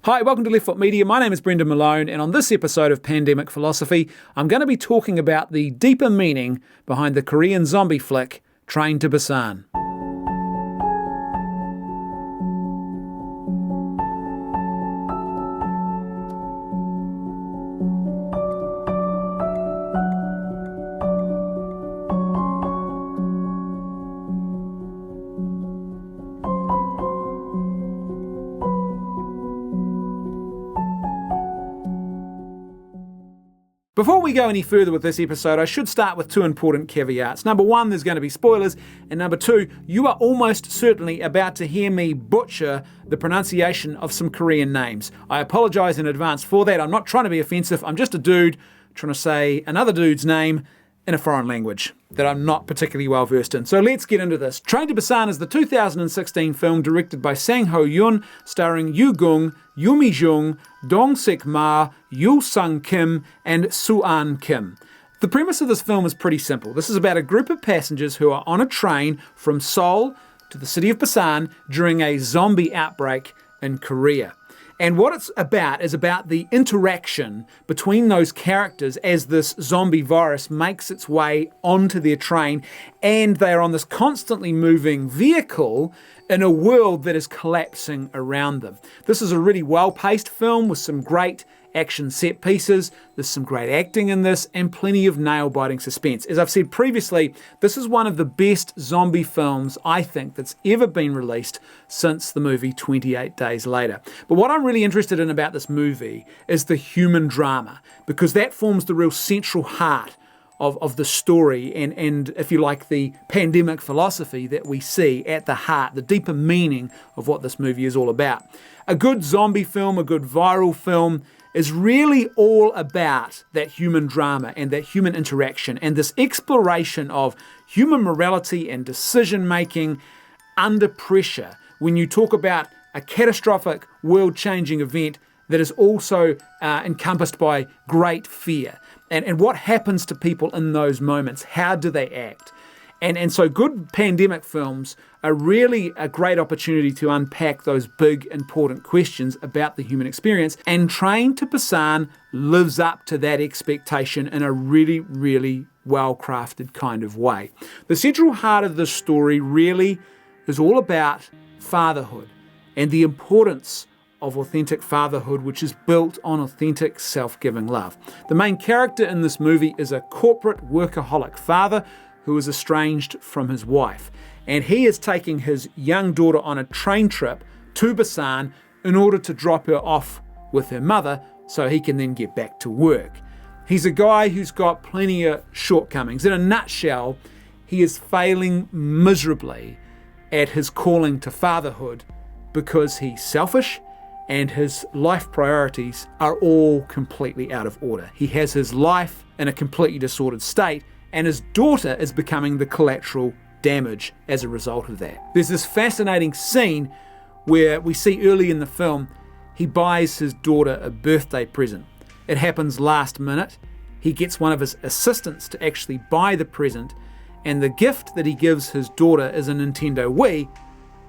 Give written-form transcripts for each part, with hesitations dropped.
Hi, welcome to Left Foot Media. My name is Brendan Malone, and on this episode of Pandemic Philosophy, I'm going to be talking about the deeper meaning behind the Korean zombie flick, Train to Busan. Before we go any further with this episode, I should start with two important caveats. Number one, there's going to be spoilers, and number two, you are almost certainly about to hear me butcher the pronunciation of some Korean names. I apologise in advance for that. I'm not trying to be offensive. I'm just a dude trying to say another dude's name in a foreign language that I'm not particularly well versed in. So let's get into this. Train to Busan is the 2016 film directed by Sang Ho-yoon, starring Yoo Gung, Yoo Mi-jung, Dong Sik-ma, Yoo Sung-kim, and Soo-an Kim. The premise of this film is pretty simple. This is about a group of passengers who are on a train from Seoul to the city of Busan during a zombie outbreak in Korea. And what it's about is about the interaction between those characters as this zombie virus makes its way onto their train, and they are on this constantly moving vehicle in a world that is collapsing around them. This is a really well-paced film with some great action set pieces. There's some great acting in this and plenty of nail-biting suspense. As I've said previously, this is one of the best zombie films I think that's ever been released since the movie 28 Days Later. But what I'm really interested in about this movie is the human drama, because that forms the real central heart of the story and, if you like, the pandemic philosophy that we see at the heart, the deeper meaning of what this movie is all about. A good zombie film, a good viral film, is really all about that human drama and that human interaction and this exploration of human morality and decision-making under pressure when you talk about a catastrophic, world-changing event that is also encompassed by great fear. And what happens to people in those moments? How do they act? And so good pandemic films are really a great opportunity to unpack those big, important questions about the human experience. And Train to Busan lives up to that expectation in a really, really well-crafted kind of way. The central heart of this story really is all about fatherhood and the importance of authentic fatherhood, which is built on authentic self-giving love. The main character in this movie is a corporate workaholic father who is estranged from his wife, and he is taking his young daughter on a train trip to Busan in order to drop her off with her mother so he can then get back to work. He's a guy who's got plenty of shortcomings. In a nutshell, he is failing miserably at his calling to fatherhood because he's selfish and his life priorities are all completely out of order. He has his life in a completely disordered state, and his daughter is becoming the collateral damage as a result of that. There's this fascinating scene where we see early in the film, he buys his daughter a birthday present. It happens last minute. He gets one of his assistants to actually buy the present, and the gift that he gives his daughter is a Nintendo Wii.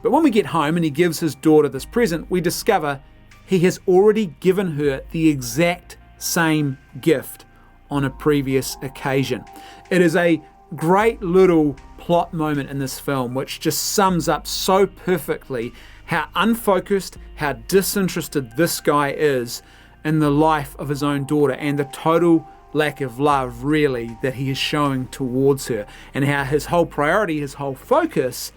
But when we get home and he gives his daughter this present, we discover he has already given her the exact same gift on a previous occasion. It is a great little plot moment in this film which just sums up so perfectly how unfocused, how disinterested this guy is in the life of his own daughter and the total lack of love really that he is showing towards her, and how his whole priority, his whole focus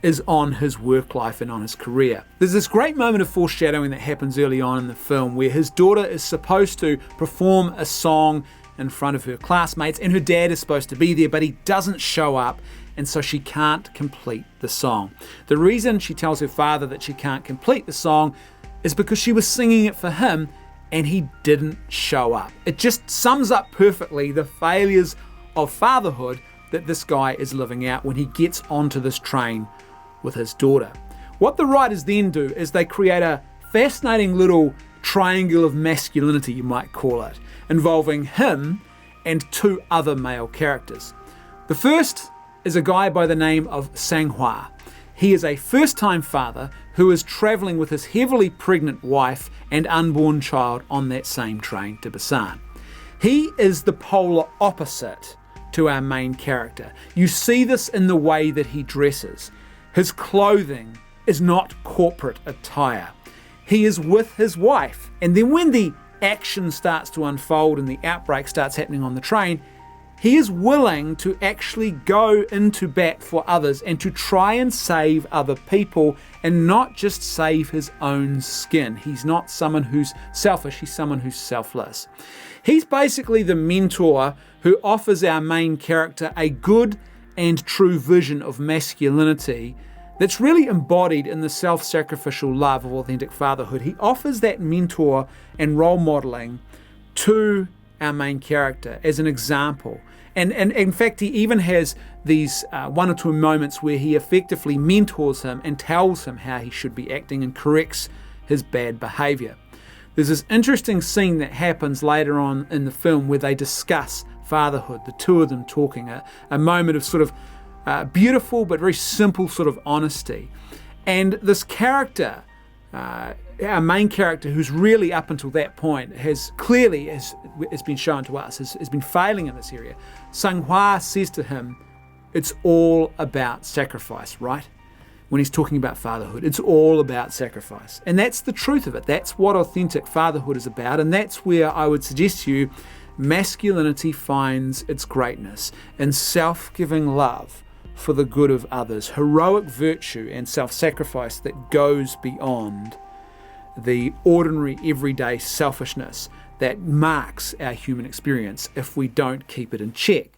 is on his work life and on his career. There's this great moment of foreshadowing that happens early on in the film where his daughter is supposed to perform a song in front of her classmates, and her dad is supposed to be there, but he doesn't show up, and so she can't complete the song. The reason she tells her father that she can't complete the song is because she was singing it for him and he didn't show up. It just sums up perfectly the failures of fatherhood that this guy is living out when he gets onto this train with his daughter. What the writers then do is they create a fascinating little triangle of masculinity, you might call it, involving him and two other male characters. The first is a guy by the name of Sang-hwa. He is a first-time father who is travelling with his heavily pregnant wife and unborn child on that same train to Busan. He is the polar opposite to our main character. You see this in the way that he dresses. His clothing is not corporate attire. He is with his wife. And then when the action starts to unfold and the outbreak starts happening on the train, he is willing to actually go into bat for others and to try and save other people and not just save his own skin. He's not someone who's selfish, he's someone who's selfless. He's basically the mentor who offers our main character a good and true vision of masculinity that's really embodied in the self-sacrificial love of authentic fatherhood. He offers that mentor and role modeling to our main character as an example. And in fact, he even has these one or two moments where he effectively mentors him and tells him how he should be acting and corrects his bad behavior. There's this interesting scene that happens later on in the film where they discuss fatherhood, the two of them talking, a moment of sort of beautiful but very simple sort of honesty. And this character, our main character, who's really up until that point has clearly, as it's been shown to us, has been failing in this area. Sang-hwa says to him, it's all about sacrifice, right? When he's talking about fatherhood, it's all about sacrifice. And that's the truth of it. That's what authentic fatherhood is about. And that's where I would suggest to you masculinity finds its greatness in self-giving love for the good of others, heroic virtue and self-sacrifice that goes beyond the ordinary everyday selfishness that marks our human experience if we don't keep it in check.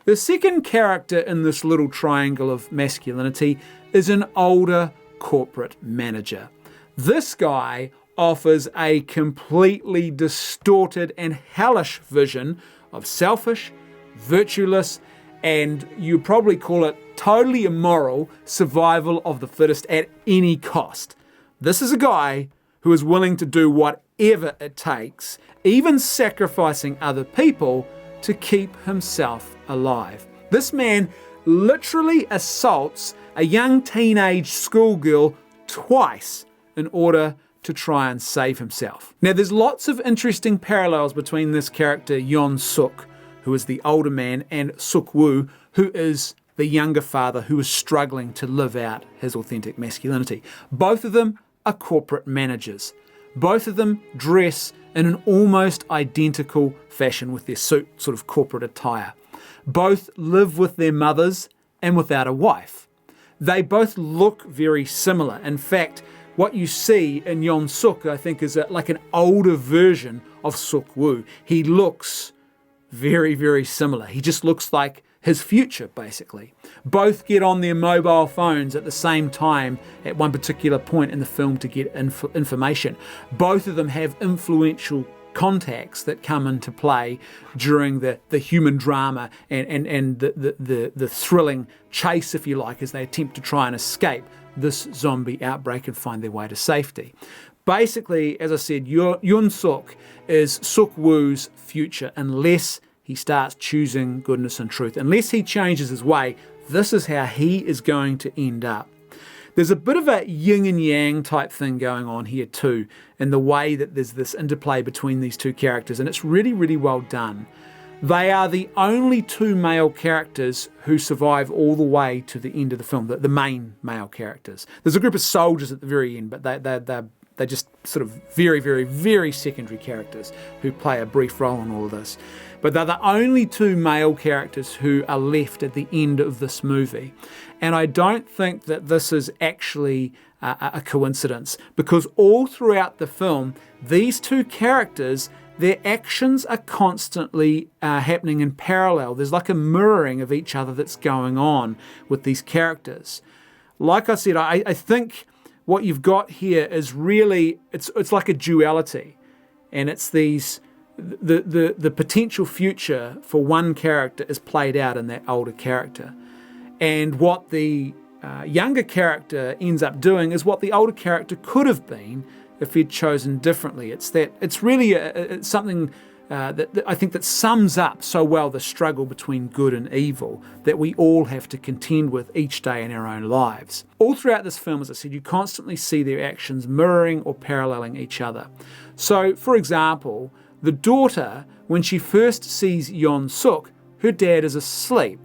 The second character in this little triangle of masculinity is an older corporate manager. This guy offers a completely distorted and hellish vision of selfish, virtueless, and you probably call it totally immoral survival of the fittest at any cost. This is a guy who is willing to do whatever it takes, even sacrificing other people, to keep himself alive. This man literally assaults a young teenage schoolgirl twice in order to try and save himself. Now, there's lots of interesting parallels between this character, Yeon Suk, who is the older man, and Suk Woo, who is the younger father who is struggling to live out his authentic masculinity. Both of them are corporate managers. Both of them dress in an almost identical fashion with their suit, sort of corporate attire. Both live with their mothers and without a wife. They both look very similar. In fact, what you see in Yeon Suk, I think, is like an older version of Suk Woo. He looks very, very similar. He just looks like his future, basically. Both get on their mobile phones at the same time at one particular point in the film to get information. Both of them have influential contacts that come into play during the human drama and the thrilling chase, if you like, as they attempt to try and escape this zombie outbreak and find their way to safety. Basically, as I said, Yeon Suk is Suk Woo's future unless he starts choosing goodness and truth. Unless he changes his way, this is how he is going to end up. There's a bit of a yin and yang type thing going on here too, in the way that there's this interplay between these two characters, and it's really, really well done. They are the only two male characters who survive all the way to the end of the film, the main male characters. There's a group of soldiers at the very end, but they're just sort of very, very, very secondary characters who play a brief role in all of this. But they're the only two male characters who are left at the end of this movie. And I don't think that this is actually a coincidence, because all throughout the film, these two characters, their actions are constantly happening in parallel. There's like a mirroring of each other that's going on with these characters. Like I said, I think what you've got here is really, it's like a duality. And it's the potential future for one character is played out in that older character. And what the younger character ends up doing is what the older character could have been if he'd chosen differently. It's really something I think that sums up so well the struggle between good and evil that we all have to contend with each day in our own lives. All throughout this film, as I said, you constantly see their actions mirroring or paralleling each other. So, for example, the daughter, when she first sees Yeon Suk, her dad is asleep.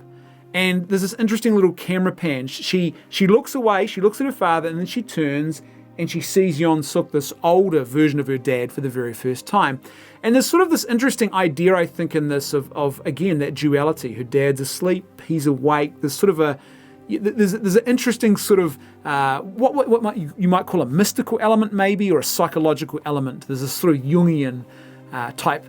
And there's this interesting little camera pan. She looks away, she looks at her father, and then she turns and she sees Yeon Suk, this older version of her dad, for the very first time. And there's sort of this interesting idea, I think, in this of again, that duality. Her dad's asleep, he's awake. There's sort of there's an interesting sort of, what you might call a mystical element maybe, or a psychological element. There's a sort of Jungian type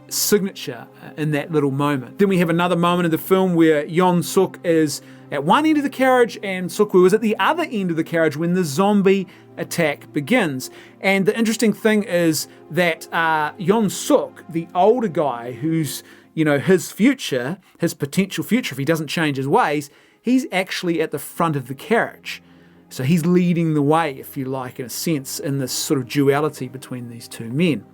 signature in that little moment. Then we have another moment in the film where Yeon Suk is at one end of the carriage and Suk-woo is at the other end of the carriage when the zombie attack begins. And the interesting thing is that Yeon Suk, the older guy who's, his future, his potential future, if he doesn't change his ways, he's actually at the front of the carriage. So he's leading the way, if you like, in a sense, in this sort of duality between these two men.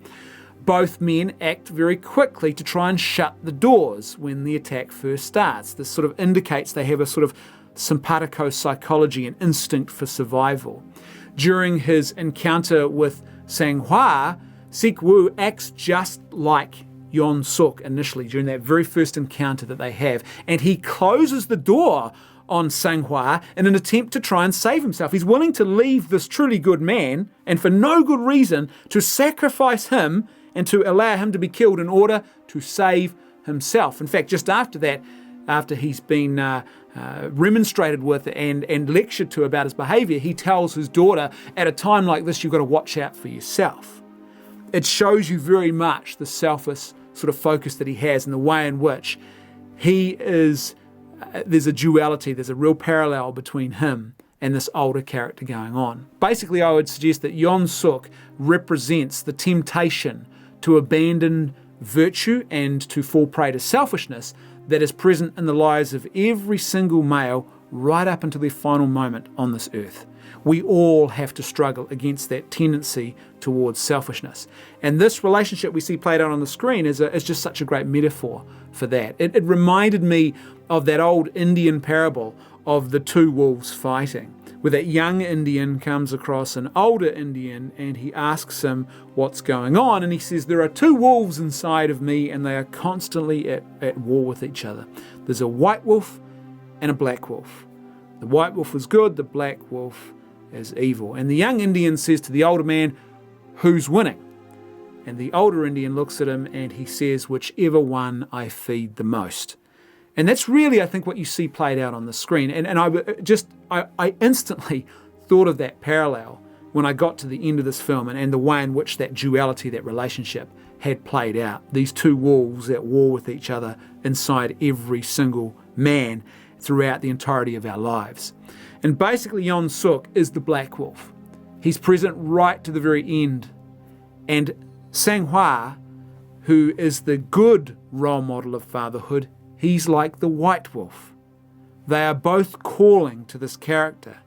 Both men act very quickly to try and shut the doors when the attack first starts. This sort of indicates they have a sort of simpatico-psychology and instinct for survival. During his encounter with Sang-hwa, Sik-woo acts just like Yeon Suk initially during that very first encounter that they have, and he closes the door on Sang-hwa in an attempt to try and save himself. He's willing to leave this truly good man, and for no good reason, to sacrifice him and to allow him to be killed in order to save himself. In fact, just after that, after he's been remonstrated with and lectured to about his behaviour, he tells his daughter, at a time like this, you've got to watch out for yourself. It shows you very much the selfish sort of focus that he has and the way in which he is, there's a duality, there's a real parallel between him and this older character going on. Basically, I would suggest that Yeon Suk represents the temptation to abandon virtue and to fall prey to selfishness that is present in the lives of every single male right up until their final moment on this earth. We all have to struggle against that tendency towards selfishness. And this relationship we see played out on the screen is just such a great metaphor for that. It reminded me of that old Indian parable of the two wolves fighting, where that young Indian comes across an older Indian and he asks him what's going on, and he says, there are two wolves inside of me and they are constantly at war with each other. There's a white wolf and a black wolf. The white wolf is good, the black wolf is evil. And the young Indian says to the older man, who's winning? And the older Indian looks at him and he says, whichever one I feed the most. And that's really, I think, what you see played out on the screen. And I instantly thought of that parallel when I got to the end of this film and the way in which that duality, that relationship had played out. These two wolves at war with each other inside every single man throughout the entirety of our lives. And basically, Yeon Suk is the black wolf. He's present right to the very end. And Sang-hwa, who is the good role model of fatherhood, he's like the white wolf. They are both calling to this character.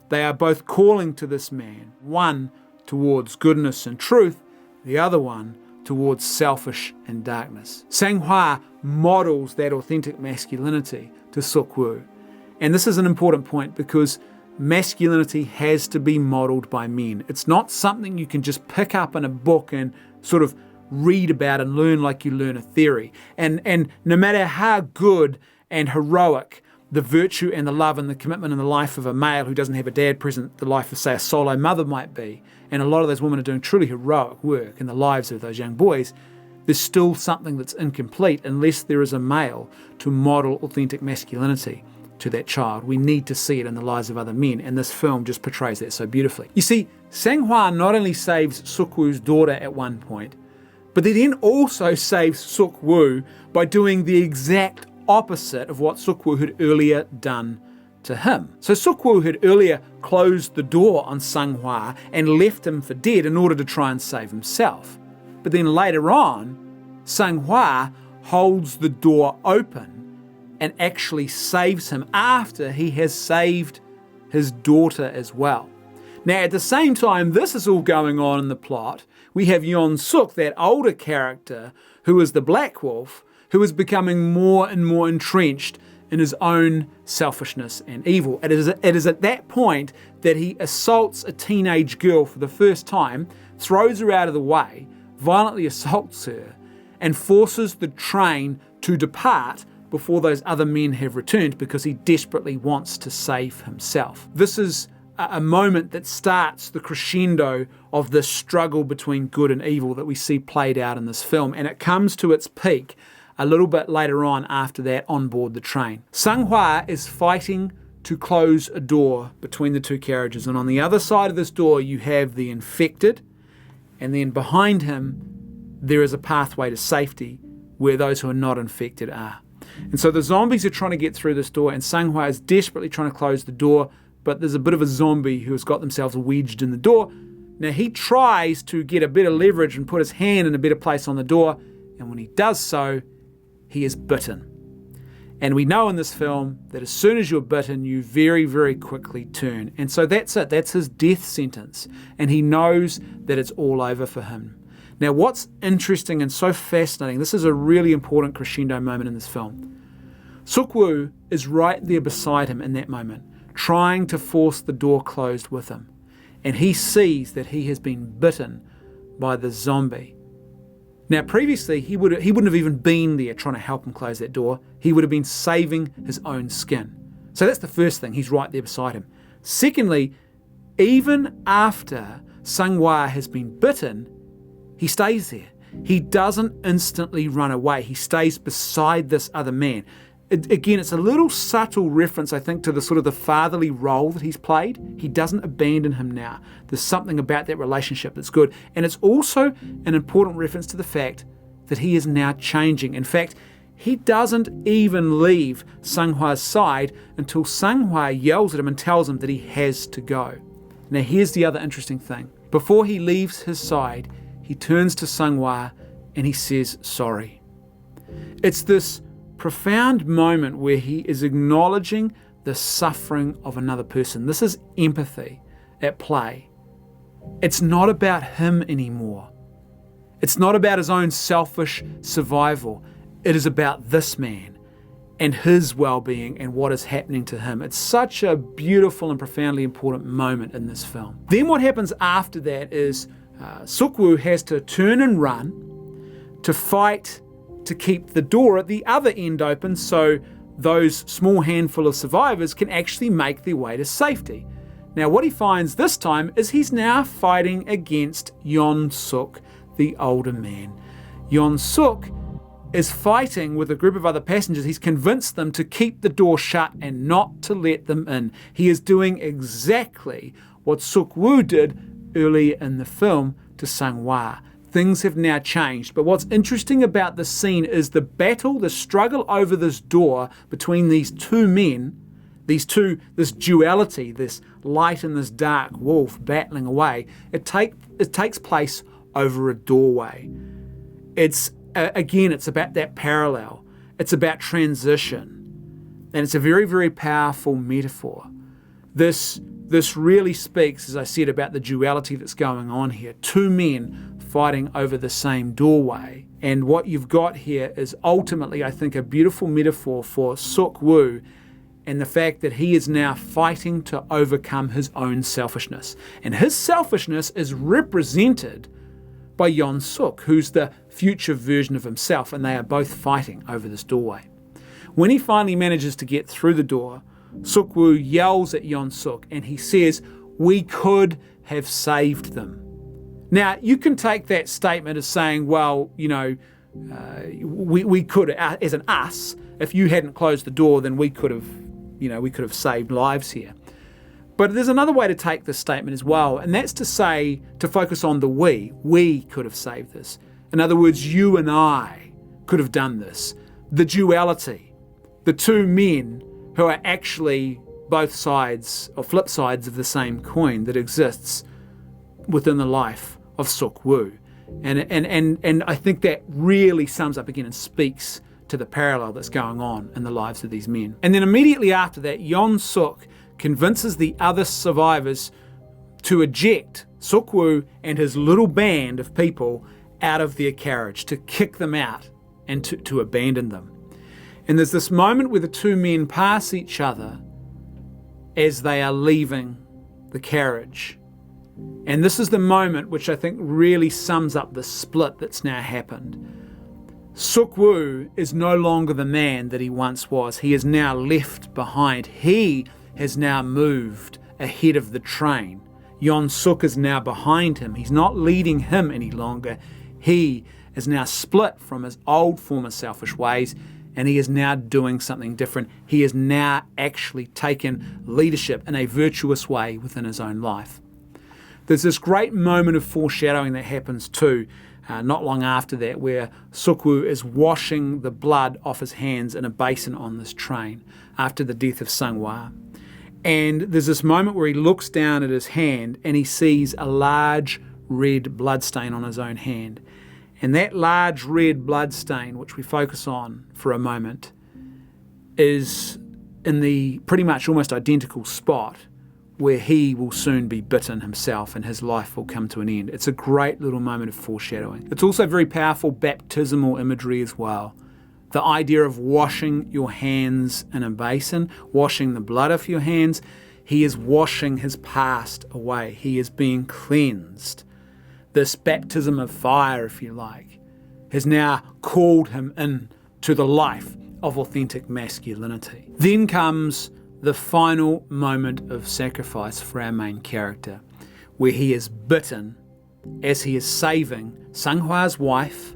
They are both calling to this man, one towards goodness and truth, the other one towards selfish and darkness. Sang-hwa models that authentic masculinity to Suk-woo. And this is an important point because masculinity has to be modeled by men. It's not something you can just pick up in a book and sort of read about and learn like you learn a theory. And no matter how good and heroic the virtue and the love and the commitment in the life of a male who doesn't have a dad present, the life of, say, a solo mother might be, and a lot of those women are doing truly heroic work in the lives of those young boys, there's still something that's incomplete unless there is a male to model authentic masculinity to that child. We need to see it in the lives of other men, and this film just portrays that so beautifully. You see, Sang-hwa not only saves Suk-woo's daughter at one point, but he then also saves Suk-woo by doing the exact opposite of what Suk-woo had earlier done to him. So Suk-woo had earlier closed the door on Sang-hwa and left him for dead in order to try and save himself. But then later on, Sang-hwa holds the door open and actually saves him after he has saved his daughter as well. Now, at the same time this is all going on in the plot, we have Yeon Suk, that older character, who is the Black Wolf, who is becoming more and more entrenched in his own selfishness and evil. It is at that point that he assaults a teenage girl for the first time, throws her out of the way, violently assaults her, and forces the train to depart before those other men have returned because he desperately wants to save himself. This is a moment that starts the crescendo of this struggle between good and evil that we see played out in this film, and it comes to its peak a little bit later on after that on board the train. Sung-hwa is fighting to close a door between the two carriages, and on the other side of this door you have the infected, and then behind him there is a pathway to safety where those who are not infected are. And so the zombies are trying to get through this door, and Sung-hwa is desperately trying to close the door, but there's a bit of a zombie who has got themselves wedged in the door. Now he tries to get a bit of leverage and put his hand in a better place on the door, and when he does so, he is bitten. And we know in this film that as soon as you're bitten, you very, very quickly turn. And so that's it. That's his death sentence. And he knows that it's all over for him. Now, what's interesting and so fascinating, this is a really important crescendo moment in this film. Suk-woo is right there beside him in that moment, trying to force the door closed with him. And he sees that he has been bitten by the zombie. Now, previously, he wouldn't have even been there trying to help him close that door. He would have been saving his own skin. So that's the first thing. He's right there beside him. Secondly, even after Sung-hwa has been bitten, he stays there. He doesn't instantly run away. He stays beside this other man. Again, it's a little subtle reference, I think, to the sort of the fatherly role that he's played. He doesn't abandon him now. There's something about that relationship that's good. And it's also an important reference to the fact that he is now changing. In fact, he doesn't even leave Sung-hwa's side until Sung-hwa yells at him and tells him that he has to go. Now, here's the other interesting thing. Before he leaves his side, he turns to Sung-hwa and he says sorry. It's this profound moment where he is acknowledging the suffering of another person. This is empathy at play. It's not about him anymore. It's not about his own selfish survival. It is about this man and his well-being and what is happening to him. It's such a beautiful and profoundly important moment in this film. Then what happens after that is Suk-woo has to turn and run to fight to keep the door at the other end open so those small handful of survivors can actually make their way to safety. Now what he finds this time is he's now fighting against Yeon Suk, the older man. Yeon Suk is fighting with a group of other passengers. He's convinced them to keep the door shut and not to let them in. He is doing exactly what Suk-woo did earlier in the film to Sung-hwa. Things have now changed. But what's interesting about this scene is the battle, the struggle over this door between these two men, this duality, this light and this dark wolf battling away. It takes place over a doorway. It's about that parallel. It's about transition. And it's a very, very powerful metaphor. This really speaks, as I said, about the duality that's going on here. Two men fighting over the same doorway. And what you've got here is ultimately, I think, a beautiful metaphor for Suk-woo and the fact that he is now fighting to overcome his own selfishness. And his selfishness is represented by Yeon Suk, who's the future version of himself, and they are both fighting over this doorway. When he finally manages to get through the door, Suk-woo yells at Yeon Suk and he says, "We could have saved them." Now, you can take that statement as saying, well, we could, as an us, if you hadn't closed the door, then we could have saved lives here. But there's another way to take this statement as well, and that's to focus on the we. We could have saved this. In other words, you and I could have done this. The duality, the two men who are actually both sides or flip sides of the same coin that exists within the life of Suk-woo. And I think that really sums up again and speaks to the parallel that's going on in the lives of these men. And then immediately after that, Yeon Suk convinces the other survivors to eject Sukwu and his little band of people out of their carriage, to kick them out and to abandon them. And there's this moment where the two men pass each other as they are leaving the carriage. And this is the moment which I think really sums up the split that's now happened. Sukwu is no longer the man that he once was. He is now left behind. He has now moved ahead of the train. Yon Suk is now behind him. He's not leading him any longer. He is now split from his old former selfish ways, and he is now doing something different. He has now actually taken leadership in a virtuous way within his own life. There's this great moment of foreshadowing that happens too, not long after that, where Sukwu is washing the blood off his hands in a basin on this train after the death of Sanghwa. And there's this moment where he looks down at his hand and he sees a large red bloodstain on his own hand. And that large red bloodstain, which we focus on for a moment, is in the pretty much almost identical spot where he will soon be bitten himself and his life will come to an end. It's a great little moment of foreshadowing. It's also very powerful baptismal imagery as well. The idea of washing your hands in a basin, washing the blood off your hands, he is washing his past away. He is being cleansed. This baptism of fire, if you like, has now called him into the life of authentic masculinity. Then comes the final moment of sacrifice for our main character, where he is bitten as he is saving Sanghwa's wife,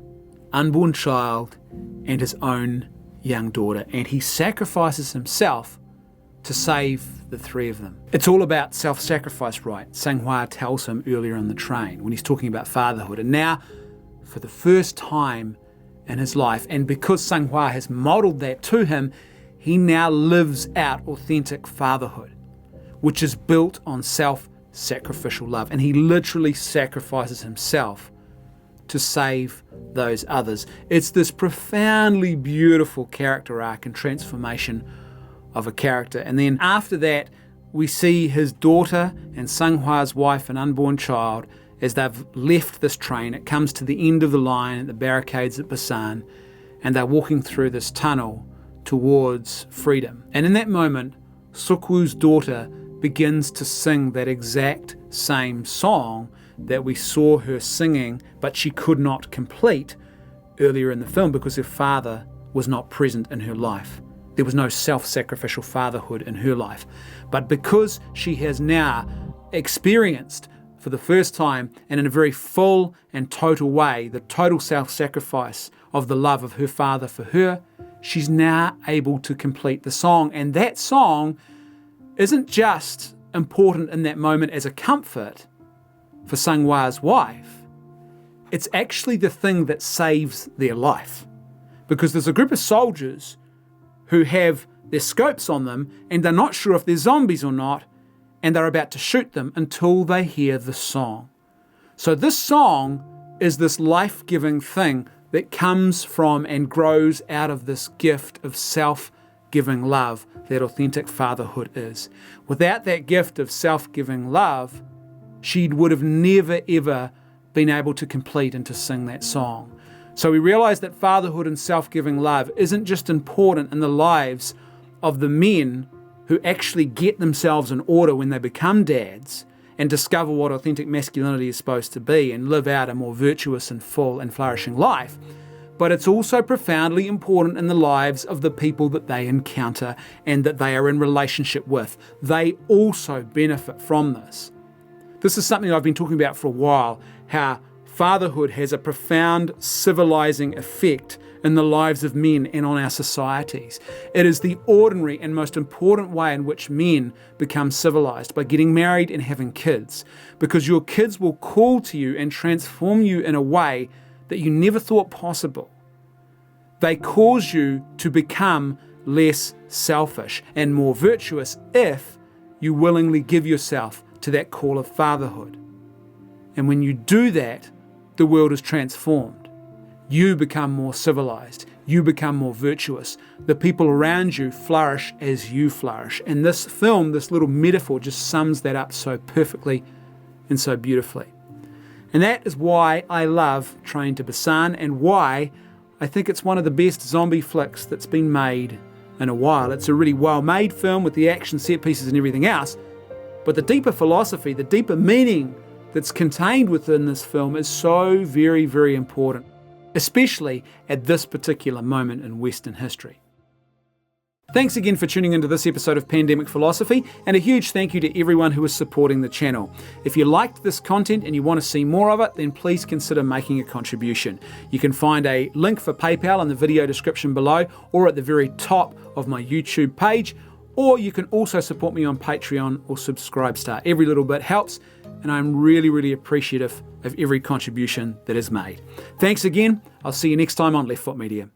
unborn child, and his own young daughter. And he sacrifices himself to save the three of them. It's all about self-sacrifice, right? Sanghwa tells him earlier in the train when he's talking about fatherhood. And now, for the first time in his life, and because Sanghwa has modeled that to him, he now lives out authentic fatherhood, which is built on self-sacrificial love. And he literally sacrifices himself to save those others. It's this profoundly beautiful character arc and transformation of a character. And then after that, we see his daughter and Sanghwa's wife and unborn child as they've left this train. It comes to the end of the line at the barricades at Busan, and they're walking through this tunnel towards freedom. And in that moment, Sukwu's daughter begins to sing that exact same song that we saw her singing, but she could not complete earlier in the film because her father was not present in her life. There was no self-sacrificial fatherhood in her life. But because she has now experienced for the first time and in a very full and total way the total self-sacrifice of the love of her father for her, she's now able to complete the song. And that song isn't just important in that moment as a comfort for Sanghwa's wife. It's actually the thing that saves their life. Because there's a group of soldiers who have their scopes on them and they're not sure if they're zombies or not, and they're about to shoot them until they hear the song. So this song is this life-giving thing that comes from and grows out of this gift of self-giving love that authentic fatherhood is. Without that gift of self-giving love, she would have never ever been able to complete and to sing that song. So we realize that fatherhood and self-giving love isn't just important in the lives of the men who actually get themselves in order when they become dads and discover what authentic masculinity is supposed to be and live out a more virtuous and full and flourishing life. But it's also profoundly important in the lives of the people that they encounter and that they are in relationship with. They also benefit from this. This is something I've been talking about for a while, how fatherhood has a profound civilizing effect in the lives of men and on our societies. It is the ordinary and most important way in which men become civilized, by getting married and having kids, because your kids will call to you and transform you in a way that you never thought possible. They cause you to become less selfish and more virtuous if you willingly give yourself to that call of fatherhood. And when you do that, the world is transformed. You become more civilized. You become more virtuous. The people around you flourish as you flourish. And this film, this little metaphor, just sums that up so perfectly and so beautifully. And that is why I love Train to Busan, and why I think it's one of the best zombie flicks that's been made in a while. It's a really well-made film with the action set pieces and everything else, but the deeper philosophy, the deeper meaning that's contained within this film is so very, very important, especially at this particular moment in Western history. Thanks again for tuning into this episode of Pandemic Philosophy, and a huge thank you to everyone who is supporting the channel. If you liked this content and you want to see more of it, then please consider making a contribution. You can find a link for PayPal in the video description below, or at the very top of my YouTube page, or you can also support me on Patreon or Subscribestar. Every little bit helps, and I'm really, really appreciative of every contribution that is made. Thanks again. I'll see you next time on Left Foot Media.